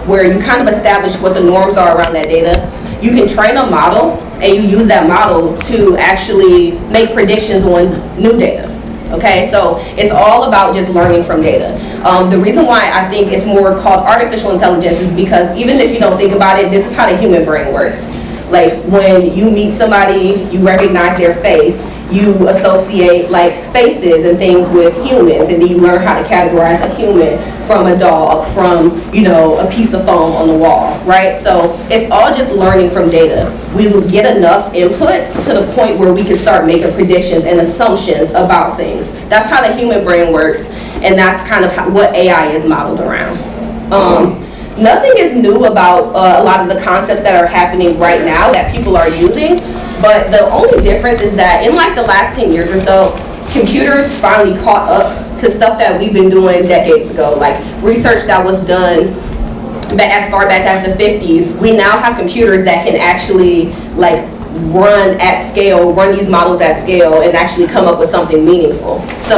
where you kind of establish what the norms are around that data. You can train a model, and you use that model to actually make predictions on new data. Okay, so it's all about just learning from data. The reason why I think it's more called artificial intelligence is because even if you don't think about it, this is how the human brain works. Like when you meet somebody, you recognize their face, you associate like faces and things with humans, and then you learn how to categorize a human from a dog, from, you know, a piece of foam on the wall, right? So it's all just learning from data. We will get enough input to the point where we can start making predictions and assumptions about things. That's how the human brain works, and that's kind of what AI is modeled around. Nothing is new about a lot of the concepts that are happening right now that people are using, but the only difference is that in like the last 10 years or so, computers finally caught up to stuff that we've been doing decades ago, like research that was done as far back as the 50s. We now have computers that can actually like run at scale, run these models at scale, and actually come up with something meaningful. So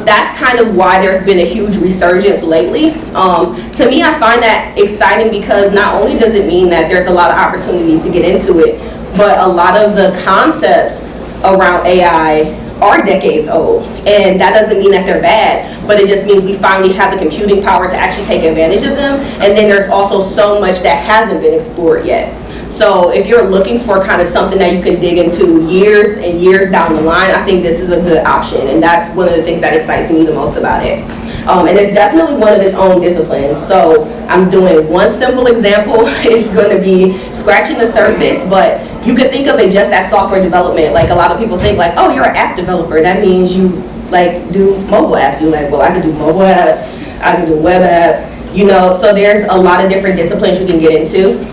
that's kind of why there's been a huge resurgence lately. To me, I find that exciting because not only does it mean that there's a lot of opportunity to get into it, but a lot of the concepts around AI are decades old, and that doesn't mean that they're bad, but it just means we finally have the computing power to actually take advantage of them. And then there's also so much that hasn't been explored yet. So if you're looking for kind of something that you can dig into years and years down the line, I think this is a good option, and that's one of the things that excites me the most about it. And it's definitely one of its own disciplines. So I'm doing one simple example. It's going to be scratching the surface, but you could think of it just as software development. Like a lot of people think like, oh, you're an app developer. That means you like do mobile apps. You're like, well, I can do mobile apps. I can do web apps. You know, so there's a lot of different disciplines you can get into.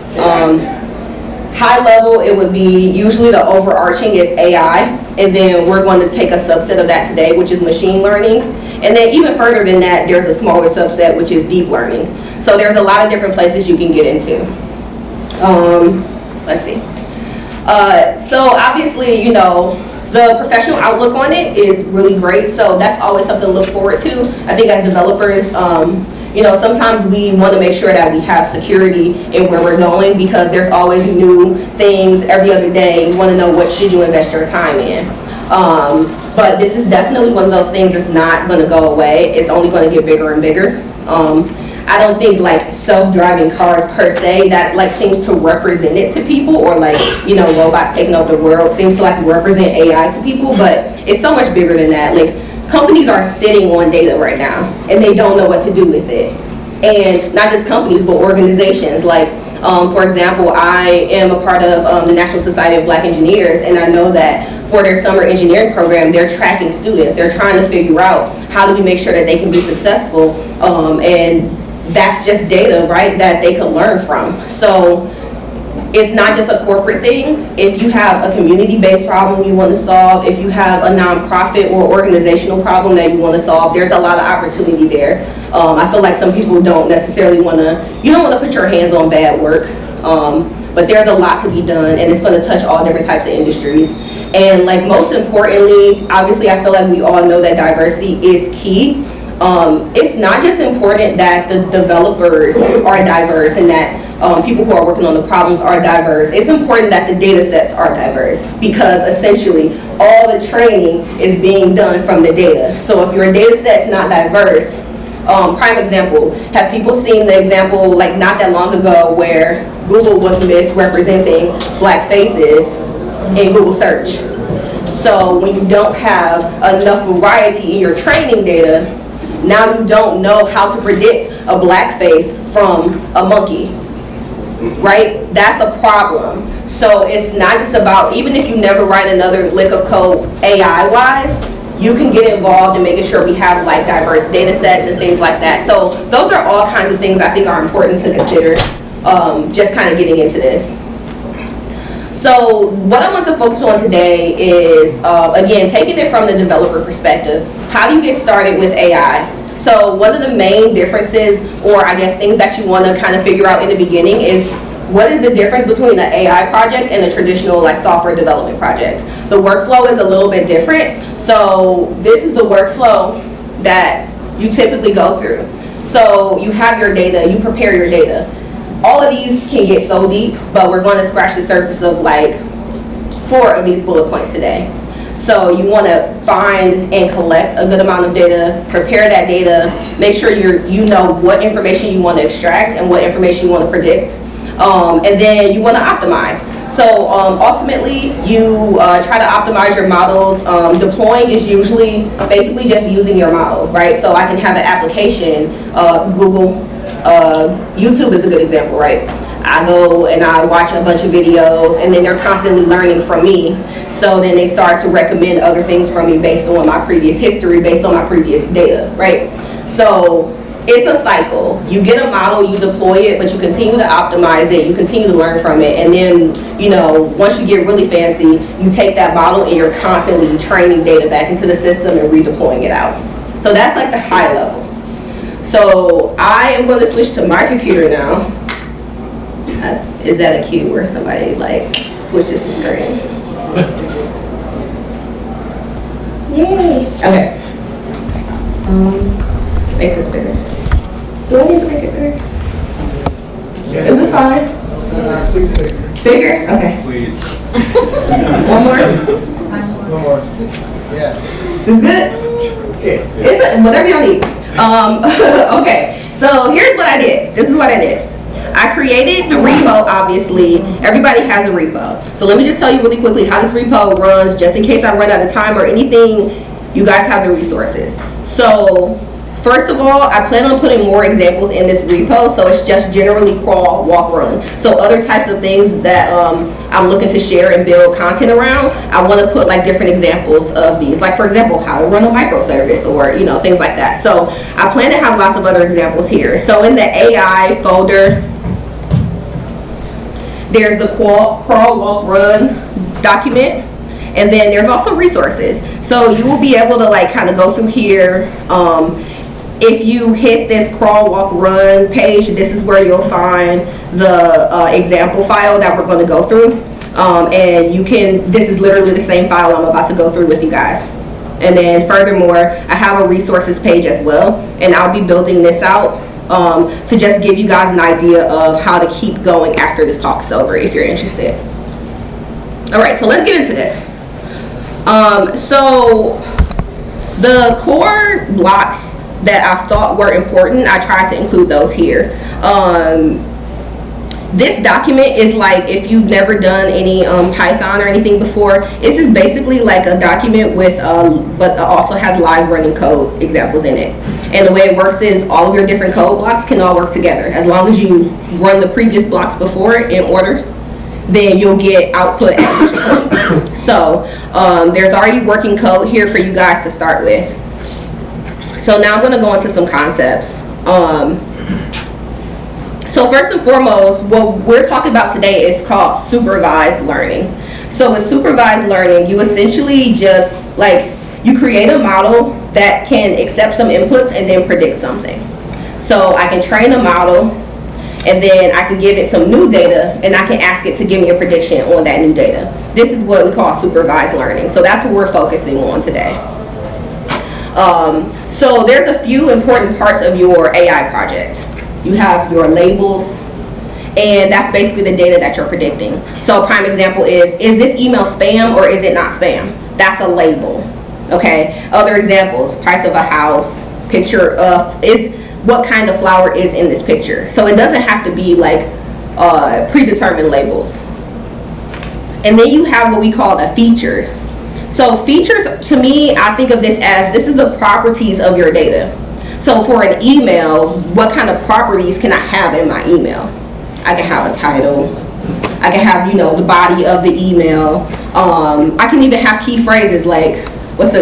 High level, it would be usually the overarching is AI, and then we're going to take a subset of that today, which is machine learning. And then even further than that, there's a smaller subset, which is deep learning. So there's a lot of different places you can get into. Let's see. So obviously, you know, the professional outlook on it is really great. So that's always something to look forward to. I think as developers, you know, sometimes we want to make sure that we have security in where we're going because there's always new things every other day. You want to know what should you invest your time in. But this is definitely one of those things that's not going to go away. It's only going to get bigger and bigger. I don't think like self-driving cars per se that like seems to represent it to people, or like, you know, robots taking over the world seems to like represent AI to people, but it's so much bigger than that. Like companies are sitting on data right now and they don't know what to do with it. And not just companies, but organizations. Like, for example, I am a part of the National Society of Black Engineers, and I know that for their summer engineering program, they're tracking students. They're trying to figure out how do we make sure that they can be successful, and that's just data, right, that they could learn from. So it's not just a corporate thing. If you have a community-based problem you want to solve, if you have a nonprofit or organizational problem that you want to solve, there's a lot of opportunity there. I feel like some people don't necessarily want to, you don't want to put your hands on bad work, but there's a lot to be done, and it's going to touch all different types of industries. And like most importantly, obviously I feel like we all know that diversity is key. It's not just important that the developers are diverse and that people who are working on the problems are diverse. It's important that the data sets are diverse, because essentially all the training is being done from the data. So if your data set's not diverse, prime example, have people seen the example like not that long ago where Google was misrepresenting black faces in Google search? So when you don't have enough variety in your training data, now you don't know how to predict a black face from a monkey, right? That's a problem. So it's not just about, even if you never write another lick of code AI-wise, you can get involved in making sure we have like diverse data sets and things like that. So those are all kinds of things I think are important to consider, just kind of getting into this. So what I want to focus on today is, again, taking it from the developer perspective. How do you get started with AI? So one of the main differences, or I guess things that you want to kind of figure out in the beginning, is what is the difference between an AI project and a traditional like software development project? The workflow is a little bit different. So this is the workflow that you typically go through. So you have your data, you prepare your data. all of these can get so deep, but we're going to scratch the surface of like 4 of these bullet points today. So you want to find and collect a good amount of data, prepare that data, make sure you know what information you want to extract and what information you want to predict, and then you want to optimize. So ultimately, you try to optimize your models. Deploying is usually basically just using your model, right? So I can have an application, Google, YouTube is a good example, right? I go and I watch a bunch of videos, and then they're constantly learning from me. So then they start to recommend other things from me based on my previous history, based on my previous data, right? So it's a cycle. You get a model, you deploy it, but you continue to optimize it, you continue to learn from it, and then, you know, once you get really fancy, you take that model and you're constantly training data back into the system and redeploying it out. So that's like the high level. So I am going to switch to my computer now. Is that a cue where somebody like switches the screen? Yay! Okay. Make this bigger. Do I need to make it bigger? Is this fine? Please bigger. Bigger? Okay. Please. One more? One more. Yeah. Is good? Yeah. It's whatever y'all need. Okay. So here's what I did. This is what I did. I created the repo, obviously. Everybody has a repo. So let me just tell you really quickly how this repo runs, just in case I run out of time or anything, you guys have the resources. So first of all, I plan on putting more examples in this repo, so it's just generally crawl, walk, run. So other types of things that I'm looking to share and build content around, I want to put like different examples of these. Like for example, how to run a microservice, or you know, things like that. So I plan to have lots of other examples here. So in the AI folder, there's the crawl, walk, run document, and then there's also resources. So you will be able to like kind of go through here. If you hit this crawl, walk, run page, this is where you'll find the example file that we're going to go through. And you can, this is literally the same file I'm about to go through with you guys. And then furthermore, I have a resources page as well, and I'll be building this out to just give you guys an idea of how to keep going after this talk's over if you're interested. All right, so let's get into this. So the core blocks that I thought were important, I tried to include those here. This document is like, if you've never done any Python or anything before, this is basically like a document with, but also has live running code examples in it. And the way it works is all of your different code blocks can all work together. As long as you run the previous blocks before it in order, then you'll get output at each point. So there's already working code here for you guys to start with. So now I'm going to go into some concepts. So first and foremost, what we're talking about today is called supervised learning. So with supervised learning, you essentially just like, you create a model that can accept some inputs and then predict something. So I can train a model, and then I can give it some new data, and I can ask it to give me a prediction on that new data. This is what we call supervised learning. So that's what we're focusing on today. So there's a few important parts of your AI project. You have your labels, and that's basically the data that you're predicting. So a prime example is this email spam or is it not spam? That's a label, okay? Other examples, price of a house, picture of, is what kind of flower is in this picture. So it doesn't have to be like predetermined labels. And then you have what we call the features. So features, to me, I think of this as, this is the properties of your data. So for an email, what kind of properties can I have in my email? I can have a title. I can have, you know, the body of the email. I can even have key phrases like, what's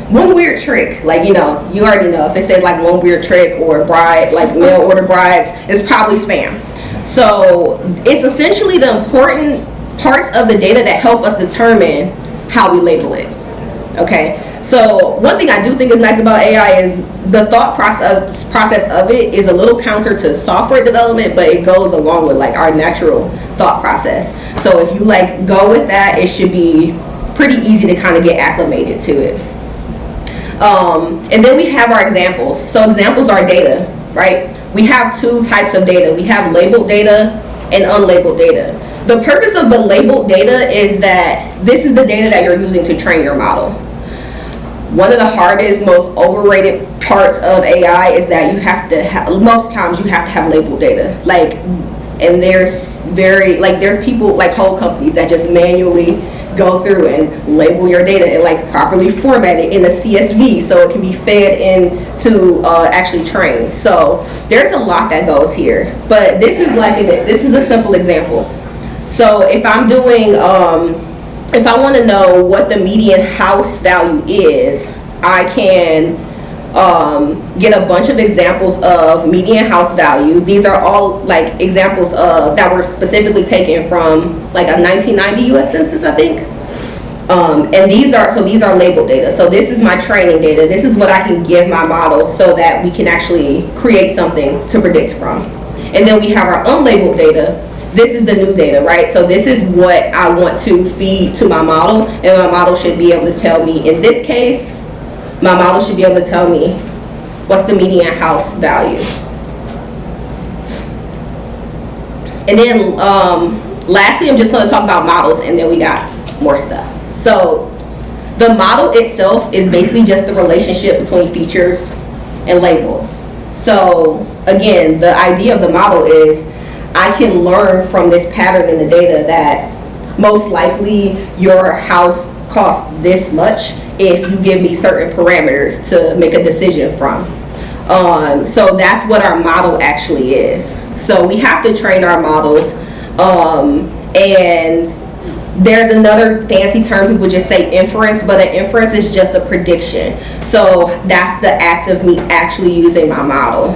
one weird trick? Like, you know, you already know if it says like one weird trick or bride, like mail order brides, it's probably spam. So it's essentially the important parts of the data that help us determine how we label it, okay? So one thing I do think is nice about AI is the thought process of it is a little counter to software development, but it goes along with like our natural thought process. So if you like go with that, it should be pretty easy to kind of get acclimated to it. And then we have our examples. So examples are data, right? we have two types of data. We have labeled data and unlabeled data. The purpose of the labeled data is that this is the data that you're using to train your model. One of the hardest, most overrated parts of AI is that you have to have, most times you have to have labeled data. And there's there's people, like whole companies that just manually go through and label your data and like properly format it in a CSV so it can be fed in to actually train. So there's a lot that goes here, but this is a simple example. So if I'm doing, if I want to know what the median house value is, I can get a bunch of examples of median house value. These are all like examples of that were specifically taken from like a 1990 US Census, I think. And these are labeled data. So this is my training data. This is what I can give my model so that we can actually create something to predict from. And then we have our unlabeled data. This is the new data, right? So this is what I want to feed to my model, and my model should be able to tell me, in this case, my model should be able to tell me what's the median house value. And then lastly, I'm just going to talk about models, and then we got more stuff. So the model itself is basically just the relationship between features and labels. So again, the idea of the model is I can learn from this pattern in the data that most likely your house costs this much if you give me certain parameters to make a decision from. So that's what our model actually is. So we have to train our models, and there's another fancy term, people just say inference, but an inference is just a prediction. So that's the act of me actually using my model.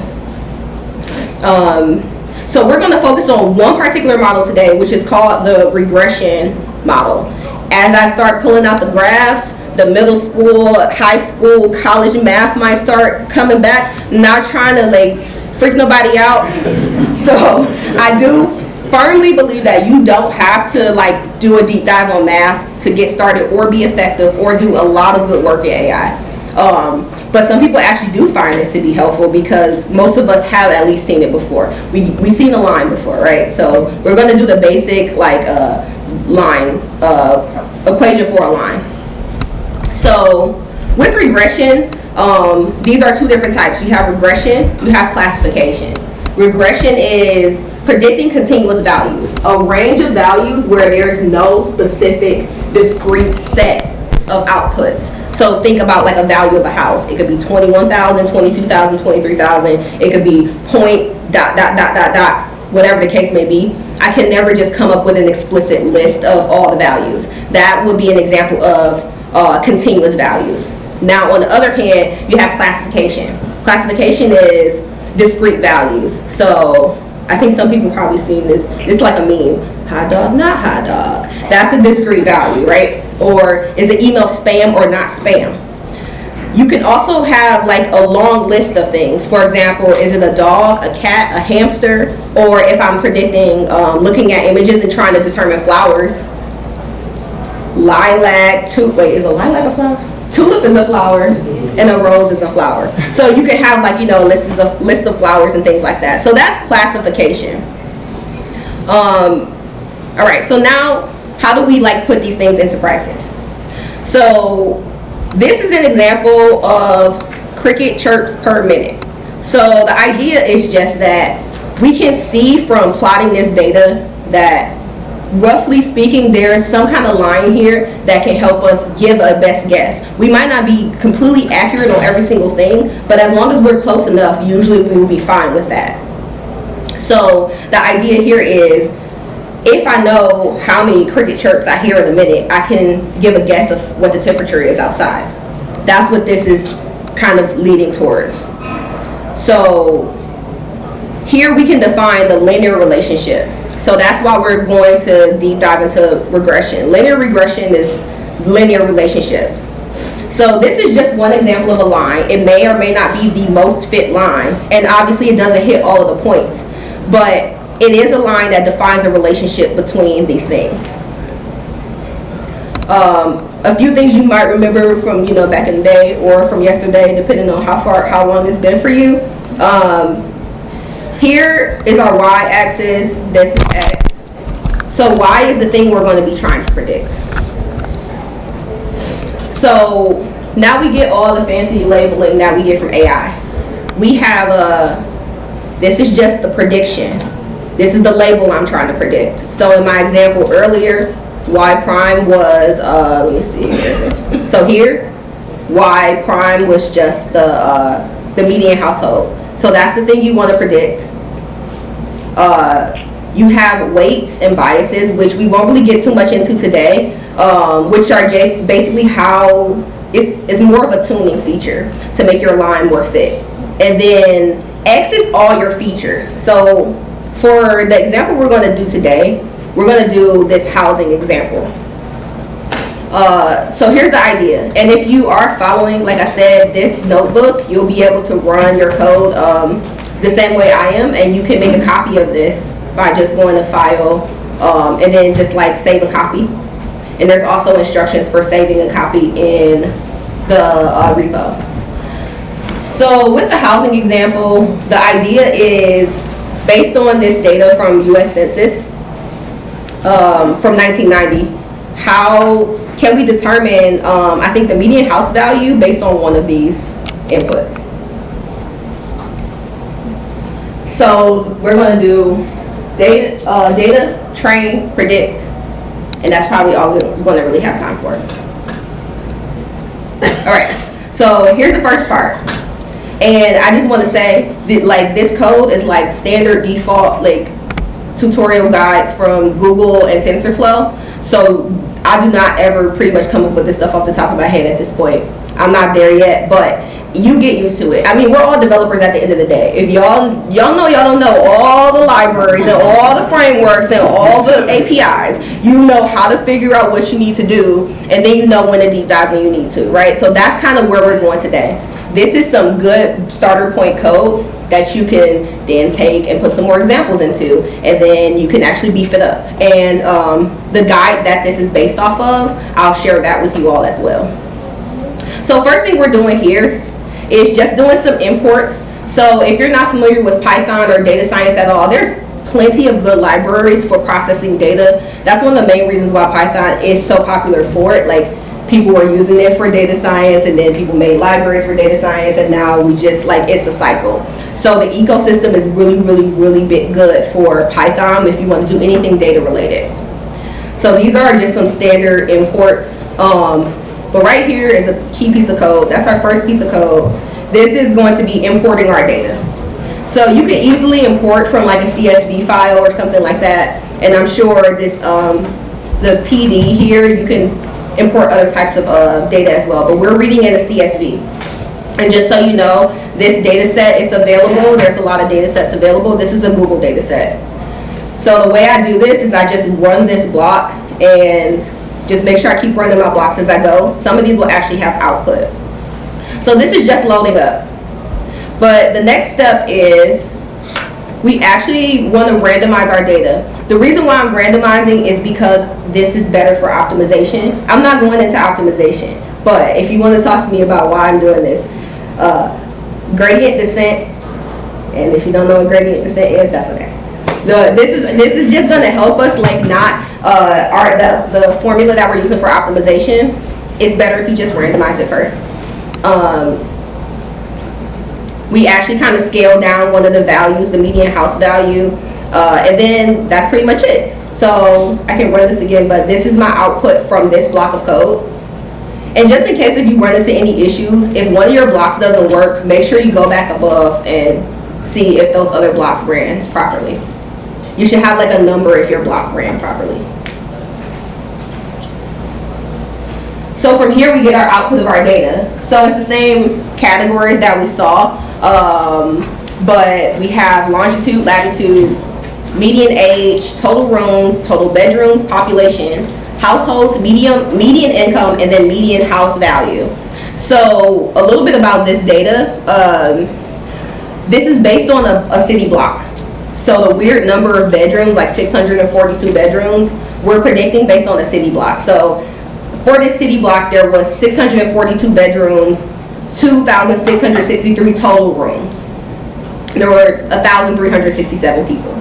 So we're going to focus on one particular model today, which is called the regression model. As I start pulling out the graphs, the middle school, high school, college math might start coming back. Not trying to like freak nobody out. So I do firmly believe that you don't have to like do a deep dive on math to get started or be effective or do a lot of good work in AI. But some people actually do find this to be helpful because most of us have at least seen it before. We've seen a line before, right? So we're going to do the basic like line equation for a line. So with regression, these are two different types. You have regression, you have classification. Regression is predicting continuous values, a range of values where there's no specific discrete set of outputs. So think about like a value of a house. It could be 21,000, 22,000, 23,000. It could be point dot dot dot dot dot, whatever the case may be. I can never just come up with an explicit list of all the values. That would be an example of continuous values. Now on the other hand, you have classification. Classification is discrete values. So I think some people probably seen this. It's like a meme. Hot dog, not hot dog. That's a discrete value, right? Or is an email spam or not spam? You can also have like a long list of things. For example, is it a dog, a cat, a hamster? Or if I'm predicting, looking at images and trying to determine flowers, lilac, is a lilac a flower? Tulip is a flower, and a rose is a flower. So you can have like, list of flowers and things like that. So that's classification. All right, so now how do we like put these things into practice? So this is an example of cricket chirps per minute. So the idea is just that we can see from plotting this data that roughly speaking, there is some kind of line here that can help us give a best guess. We might not be completely accurate on every single thing, but as long as we're close enough, usually we will be fine with that. So the idea here is, if I know how many cricket chirps I hear in a minute, I can give a guess of what the temperature is outside. That's what this is kind of leading towards. So here we can define the linear relationship. So that's why we're going to deep dive into regression. Linear regression is linear relationship. So this is just one example of a line. It may or may not be the most fit line, and obviously it doesn't hit all of the points, but it is a line that defines a relationship between these things. A few things you might remember from back in the day or from yesterday, depending on how long it's been for you. Here is our y-axis, this is x. So y is the thing we're going to be trying to predict. So now we get all the fancy labeling that we get from AI. We have this is just the prediction. This is the label I'm trying to predict. So in my example earlier, y prime was, let me see, so here, y prime was just the median household. So that's the thing you want to predict. You have weights and biases, which we won't really get too much into today, which are just basically how it's more of a tuning feature to make your line more fit. And then X is all your features. So for the example we're going to do today, we're going to do this housing example. So here's the idea. And if you are following, like I said, this notebook, you'll be able to run your code the same way I am, and you can make a copy of this by just going to File and then just like save a copy. And there's also instructions for saving a copy in the repo. So with the housing example, the idea is based on this data from US Census from 1990, how can we determine, I think, the median house value based on one of these inputs. So we're going to do data, train, predict, and that's probably all we're going to really have time for. All right, so here's the first part. And I just want to say that, like, this code is like standard default, like, tutorial guides from Google and TensorFlow. So I do not ever pretty much come up with this stuff off the top of my head at this point. I'm not there yet, but you get used to it. I mean, we're all developers at the end of the day. If y'all know y'all don't know all the libraries and all the frameworks and all the APIs, you know how to figure out what you need to do, and then you know when to deep dive when you need to, right? So that's kind of where we're going today. This is some good starter point code that you can then take and put some more examples into, and then you can actually beef it up. And the guide that this is based off of, I'll share that with you all as well. So first thing we're doing here is just doing some imports. So if you're not familiar with Python or data science at all, there's plenty of good libraries for processing data. That's one of the main reasons why Python is so popular for it. Like, people were using it for data science, and then people made libraries for data science, and now we just, like, it's a cycle. So the ecosystem is really, really, really good for Python if you want to do anything data related. So these are just some standard imports. But right here is a key piece of code. That's our first piece of code. This is going to be importing our data. So you can easily import from like a CSV file or something like that. And I'm sure this, the PD here, you can import other types of data as well. But we're reading in a CSV. And just so you know, this data set is available. There's a lot of data sets available. This is a Google data set. So the way I do this is I just run this block and just make sure I keep running my blocks as I go. Some of these will actually have output. So this is just loading up. But the next step is we actually want to randomize our data. The reason why I'm randomizing is because this is better for optimization. I'm not going into optimization, but if you want to talk to me about why I'm doing this, gradient descent, and if you don't know what gradient descent is, that's okay. This is just going to help us, like, not the formula that we're using for optimization. It's better if you just randomize it first. We actually kind of scale down one of the values, the median house value, and then that's pretty much it. So I can run this again, but this is my output from this block of code. And just in case if you run into any issues, if one of your blocks doesn't work, make sure you go back above and see if those other blocks ran properly. You should have like a number if your block ran properly. So from here we get our output of our data. So it's the same categories that we saw, but we have longitude, latitude, median age, total rooms, total bedrooms, population, households, median income, and then median house value. So a little bit about this data. This is based on a city block. So the weird number of bedrooms, like 642 bedrooms, we're predicting based on a city block. So for this city block, there was 642 bedrooms, 2,663 total rooms. there were 1,367 people.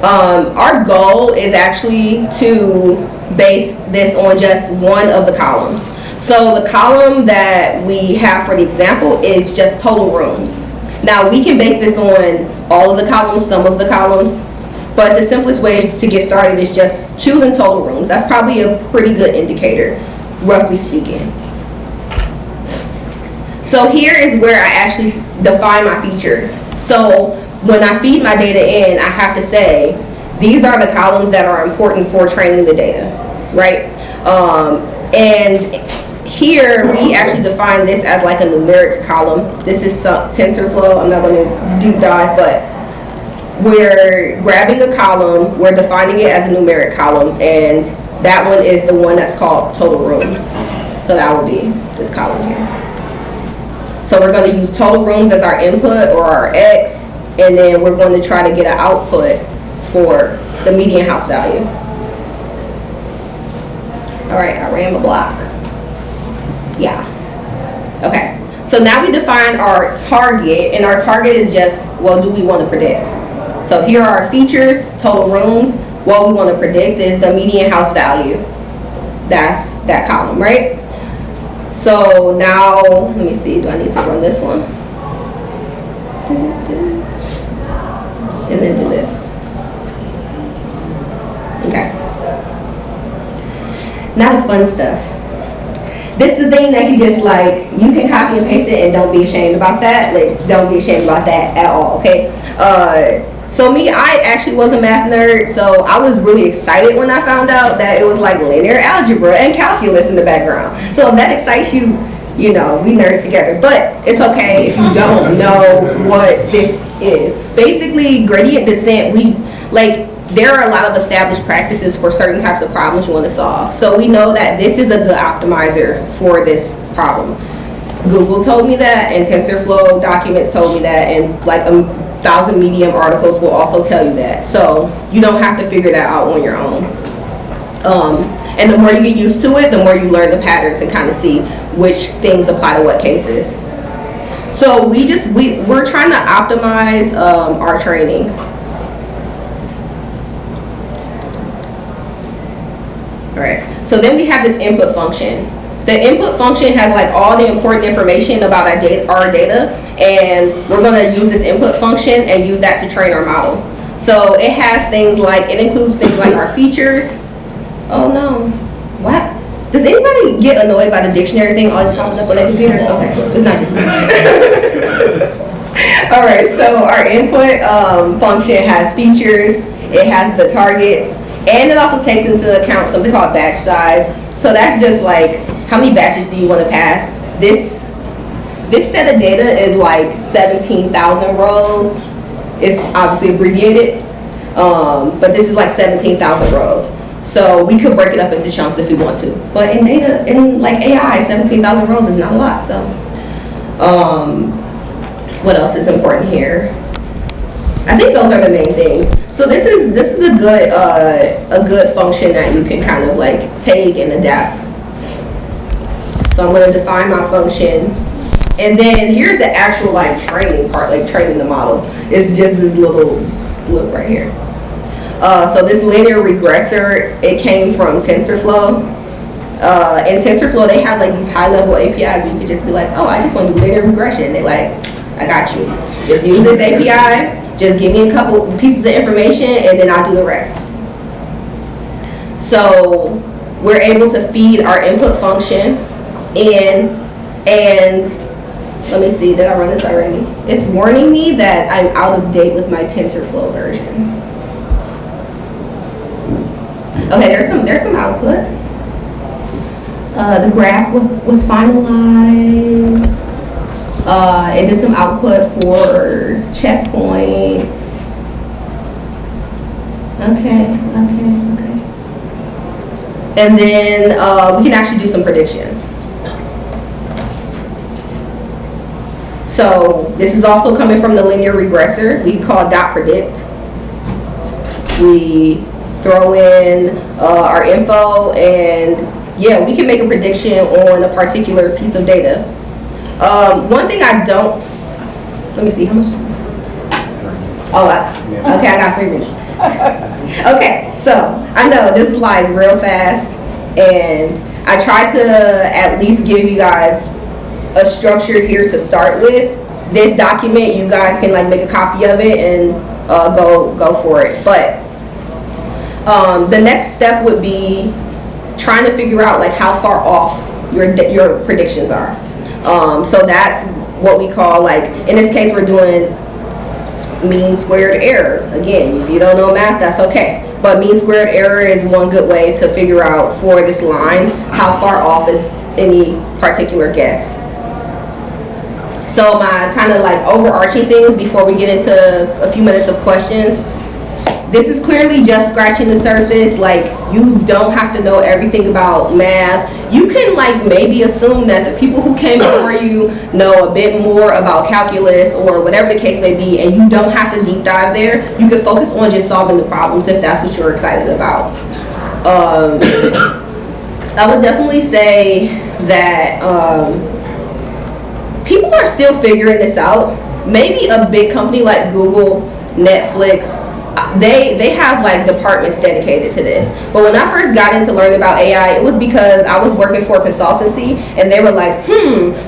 Our goal is actually to base this on just one of the columns. So the column that we have for the example is just total rooms. Now we can base this on all of the columns, some of the columns, but the simplest way to get started is just choosing total rooms. That's probably a pretty good indicator, roughly speaking. So here is where I actually define my features. So when I feed my data in, I have to say, these are the columns that are important for training the data, right? And here we actually define this as like a numeric column. This is some TensorFlow. I'm not going to deep dive, but we're grabbing a column, we're defining it as a numeric column, and that one is the one that's called total rooms. So that would be this column here. So we're going to use total rooms as our input or our X, and then we're going to try to get an output for the median house value. All right, I ran the block. Yeah. Okay. So now we define our target, and our target is just, well, do we want to predict? So here are our features, total rooms. What we want to predict is the median house value. That's that column, right? So now, let me see, do I need to run this one? And then do this. Okay. Now the fun stuff. This is the thing that you just like, you can copy and paste it and don't be ashamed about that. Like, don't be ashamed about that at all, okay? So me, I actually was a math nerd, so I was really excited when I found out that it was like linear algebra and calculus in the background. So if that excites you, you know, we nerds together. But it's okay if you don't know what this is. Basically, gradient descent, there are a lot of established practices for certain types of problems you want to solve. So we know that this is a good optimizer for this problem. Google told me that, and TensorFlow documents told me that, and like 1,000 Medium articles will also tell you that. So you don't have to figure that out on your own. And the more you get used to it, the more you learn the patterns and kind of see which things apply to what cases. So we're trying to optimize our training. All right. So then we have this input function. The input function has like all the important information about our data, and we're going to use this input function and use that to train our model. So it has things like, it includes things like our features. Oh no, what? Does anybody get annoyed by the dictionary thing always popping up on their computer? Okay, it's not just me. All right, so our input function has features, it has the targets, and it also takes into account something called batch size. So that's just like, how many batches do you want to pass? This set of data is like 17,000 rows. It's obviously abbreviated, but this is like 17,000 rows. So we could break it up into chunks if we want to. But in data, in like AI, 17,000 rows is not a lot. So what else is important here? I think those are the main things. So this is a good function that you can kind of like take and adapt. So I'm going to define my function, and then here's the actual like training part, like training the model. It's just this little look right here. So this linear regressor, it came from TensorFlow. In TensorFlow, they have like these high-level APIs where you can just be like, oh, I just want to do linear regression. They're like, I got you. Just use this API. Just give me a couple pieces of information, and then I'll do the rest. So we're able to feed our input function in, and let me see, did I run this already? It's warning me that I'm out of date with my TensorFlow version. Okay, there's some output. The graph was finalized. It did some output for checkpoints. Okay. And then we can actually do some predictions. So this is also coming from the linear regressor. We call .predict. We throw in our info, and yeah, we can make a prediction on a particular piece of data. One thing I don't Let me see, how much? Oh, okay, I got 3 minutes. Okay, so I know this is like real fast, and I tried to at least give you guys a structure here to start with. This document, you guys can like make a copy of it and go for it. But the next step would be trying to figure out like how far off your predictions are. So that's what we call, like, in this case we're doing mean squared error. Again, if you don't know math, that's okay. But mean squared error is one good way to figure out for this line how far off is any particular guess. So my kind of like overarching things before we get into a few minutes of questions. This is clearly just scratching the surface. Like, you don't have to know everything about math. You can like maybe assume that the people who came before you know a bit more about calculus or whatever the case may be, and you don't have to deep dive there. You can focus on just solving the problems if that's what you're excited about. I would definitely say that people are still figuring this out. Maybe a big company like Google, Netflix, they have like departments dedicated to this. But when I first got into learning about AI, it was because I was working for a consultancy, and they were like,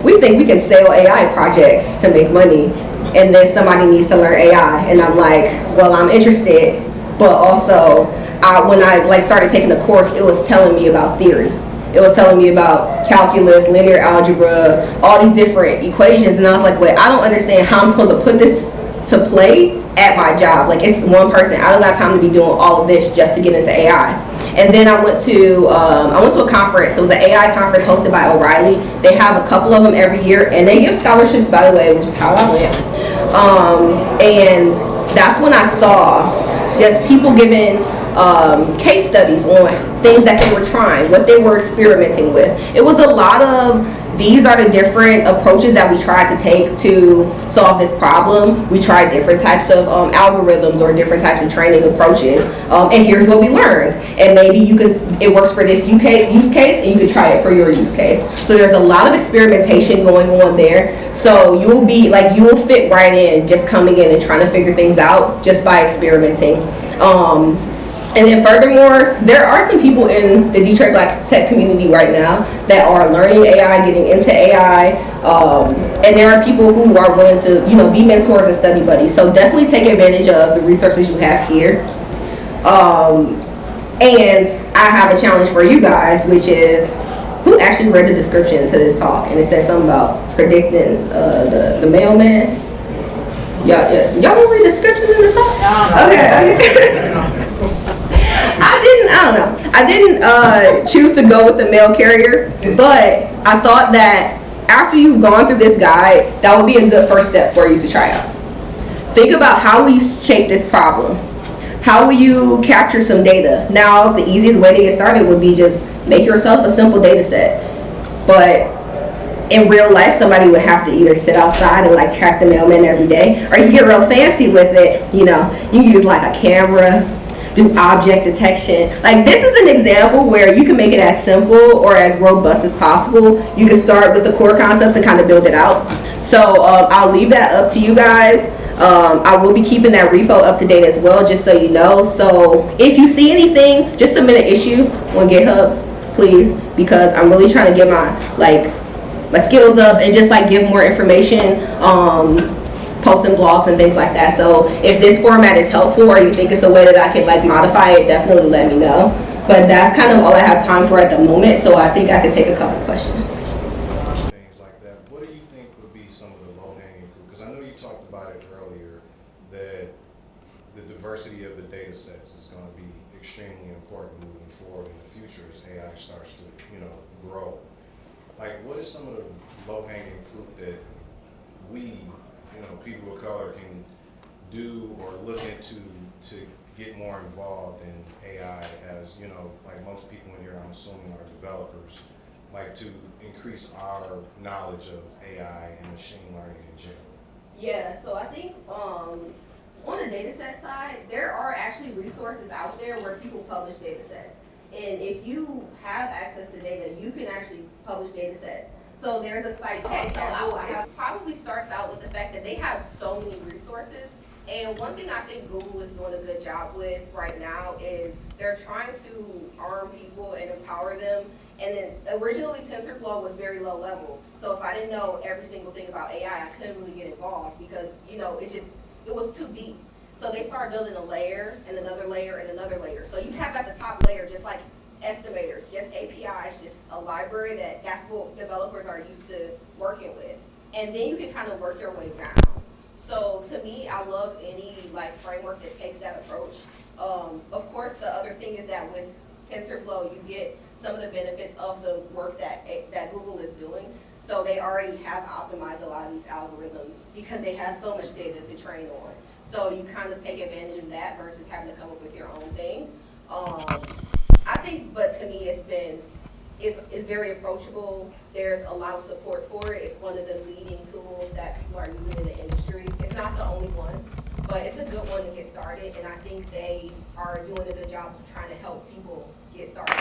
we think we can sell AI projects to make money, and then somebody needs to learn AI. And I'm like, well, I'm interested, but also when I like started taking the course, it was telling me about theory. It was telling me about calculus, linear algebra, all these different equations, and I was like, wait, I don't understand how I'm supposed to put this to play at my job. Like, it's one person. I don't got time to be doing all of this just to get into AI. And then I went to a conference. It was an AI conference hosted by O'Reilly. They have a couple of them every year, and they give scholarships, by the way, which is how I went. And that's when I saw just people giving case studies on things that they were trying, what they were experimenting with. It was a lot of, these are the different approaches that we tried to take to solve this problem. We tried different types of algorithms or different types of training approaches, and here's what we learned. And maybe it works for this use case, and you could try it for your use case. So there's a lot of experimentation going on there. So you will fit right in just coming in and trying to figure things out just by experimenting. And then furthermore, there are some people in the Detroit Black Tech community right now that are learning AI, getting into AI, and there are people who are willing to, be mentors and study buddies. So definitely take advantage of the resources you have here. And I have a challenge for you guys, which is, who actually read the description to this talk? And it said something about predicting the mailman. Y'all don't read descriptions in the talk? Okay. I didn't choose to go with the mail carrier, but I thought that after you've gone through this guide, that would be a good first step for you to try out. Think about how will you shape this problem? How will you capture some data? Now, the easiest way to get started would be just make yourself a simple data set. But in real life, somebody would have to either sit outside and like track the mailman every day, or you get real fancy with it. You use like a camera, do object detection. Like, this is an example where you can make it as simple or as robust as possible. You can start with the core concepts and kind of build it out. So I'll leave that up to you guys. I will be keeping that repo up to date as well, just so you know. So if you see anything, just submit an issue on GitHub, please, because I'm really trying to get my skills up and just like give more information, posting blogs and things like that. So if this format is helpful or you think it's a way that I can like modify it, definitely let me know. But that's kind of all I have time for at the moment, so I think I can take a couple questions. Things like that. What do you think would be some of the low-hanging fruit? Because I know you talked about it earlier, that the diversity of the data sets is going to be extremely important moving forward in the future as AI starts to, grow. Like, what is some of the low-hanging fruit that we, people of color can do or look into to get more involved in AI as, like most people in here, I'm assuming, are developers, like to increase our knowledge of AI and machine learning in general? Yeah, so I think on the data set side, there are actually resources out there where people publish data sets. And if you have access to data, you can actually publish data sets. So there's a site called it probably starts out with the fact that they have so many resources. And one thing I think Google is doing a good job with right now is they're trying to arm people and empower them. And then originally TensorFlow was very low level. So if I didn't know every single thing about AI, I couldn't really get involved because, you know, it was too deep. So they started building a layer and another layer and another layer. So you have at the top layer just like estimators, just APIs, just a library that's what developers are used to working with. And then you can kind of work your way down. So to me, I love any like framework that takes that approach. Of course, the other thing is that with TensorFlow, you get some of the benefits of the work that Google is doing. So they already have optimized a lot of these algorithms because they have so much data to train on. So you kind of take advantage of that versus having to come up with your own thing. I think, but to me, it's very approachable. There's a lot of support for it. It's one of the leading tools that people are using in the industry. It's not the only one, but it's a good one to get started. And I think they are doing a good job of trying to help people get started.